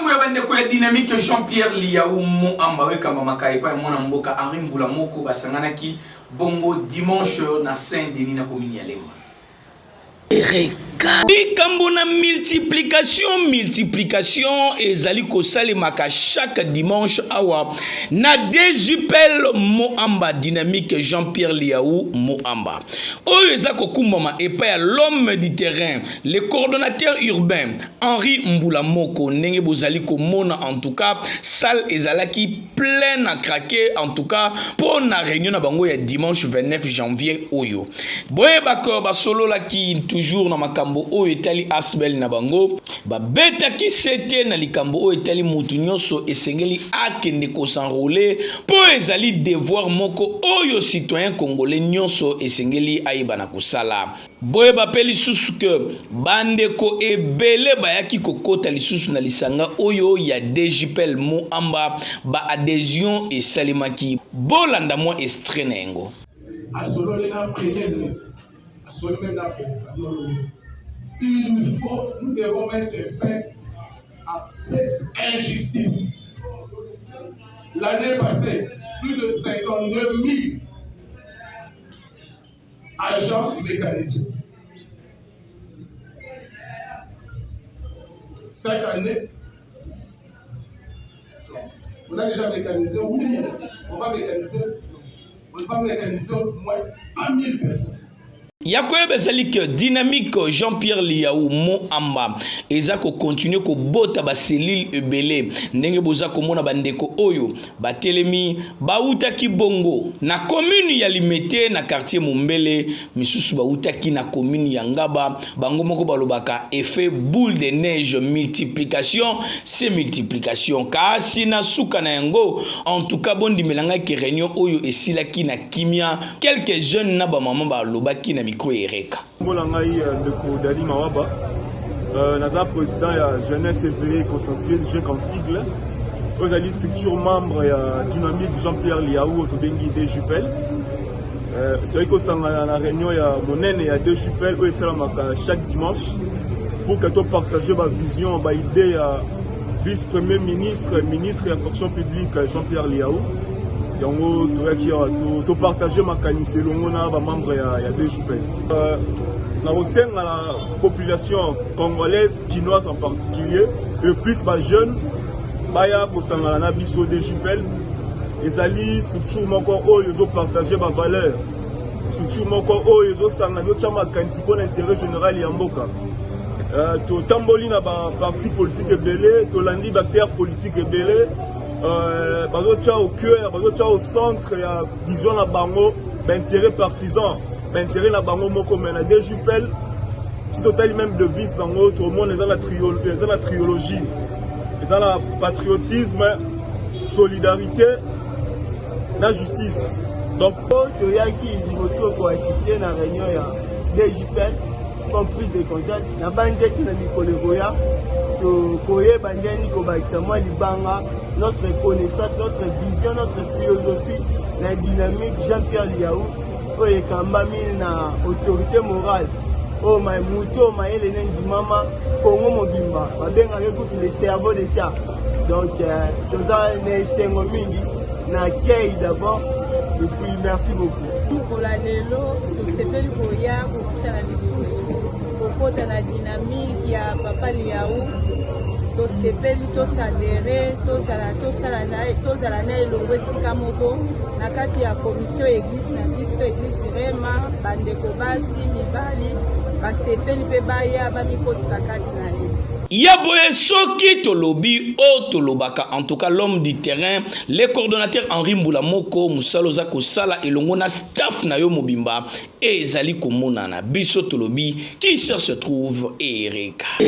Bandeko ya dynamique Jean-Pierre Liaou mo ambaweka mamaka epa mwana mboka Henri Mbula moko basanganaki bongo dimanche na Saint-Denis na commune ya Lemba. Dikambo na multiplication ezali kosalemaka chaque dimanche awa na Dejupel Moamba dynamique Jean-Pierre Liaou Moamba oyo eza kokumbama epa ya l'homme du terrain le coordonnateur urbain Henri Mbula moko ndenge bozali komona en tout cas salle ezalaki pleine à craquer en tout cas pour na réunion na bango ya dimanche 29 janvier oyo boye bako basolo laki toujours na makambo oyo etali asbel na bango ba beta ki sete na likambo oyo etali mutu nyonso esengeli akende ko s'enrôler po ezali devoir moko oyo citoyen congolais nyonso esengeli aiba na kosala boye bapeli susu ke bandeko ebele bayaki kokota lisusu na lisanga oyo ya Dejupel Moamba ba adhésion esalemaki bolanda mo extrait na yango Nous devons mettre fin à cette injustice. L'année passée, plus de 52 000 agents mécanisés. Cette année, on a déjà mécanisé, oui, on va mécaniser au moins 100 000 personnes. Yakoye bezali que dynamique Jean-Pierre Liaou Moamba eza ko continuer ko bota ba cellule ebele ndenge boza komona bandeko oyo batelemi bautaki bongo na commune ya Limete na quartier Mumbele misusu bautaki na commune ya Ngaba bango moko balobaka effet boule de neige multiplication c'est multiplication kasi na suka na yango en tout cas bondi melanga ki réunion oyo esilaki na kimia quelques jeunes na ba maman balobaki na Molangai de Dali Mawaba, Naza président de jeunesse éveillée consensuelle, jeune comme sigle. Aux alliés structure membre dynamique Jean-Pierre Liaou au Bengi Dejupel. Donc la réunion il y a Monen et il y a Dejupel où c'est chaque dimanche pour que tu partages ma vision, ma idée vice-premier ministre, ministre de la fonction publique Jean-Pierre Liaou. Yango to partager ma canisse longona ba membre ya Dejupel. Na au sein de la population congolaise, chinoise en particulier, et plus ba jeunes, baya ko sangala na biso Dejupel, ezali structure moko oyo zo partager ba valeur. Structure moko oyo zo sangala yo chama canisse pour l'intérêt général ya mboka. To tamboli na ba parti politique ebele, to landi ba terre politique ebele. Au cœur, au centre, il y a vision la bango, intérêt partisan, intérêt la bango moko mais la Dejupel, c'est total même de vis bango, tout le monde est dans la triologie, ils ont la patriotisme, solidarité, la justice. Donc, il y a qui pour assister à la réunion de Dejupel, comme prise de contact, la bande qui n'a pas de Goya. Notre connaissance, notre vision, notre philosophie, la dynamique Jean-Pierre Liaou, et Kambami na autorité morale, oh my muto, my Hélène Dimama, Congo Mobimba, ma bien avec le cerveau d'État. Donc, tout ça, c'est un mingi, na kei d'abord, et puis merci beaucoup. Pour la lelo, tout ce bel goya, pour la dissous, pour la dynamique, il y a Papa Liaou. To sepeli to sadere to sala na elongo esika moko na kati ya commission église na biso église rema bandeko basi mibali basepeli pe baya bamikotisa kati na ye. Yaboye soki tolobi o tolobaka en tout cas l'homme du terrain le coordonnateur Henri Mbula moko musaloza kosala elongo na staff na yo mobimba ezali komona na biso tolobi qui cherche trouve Erika.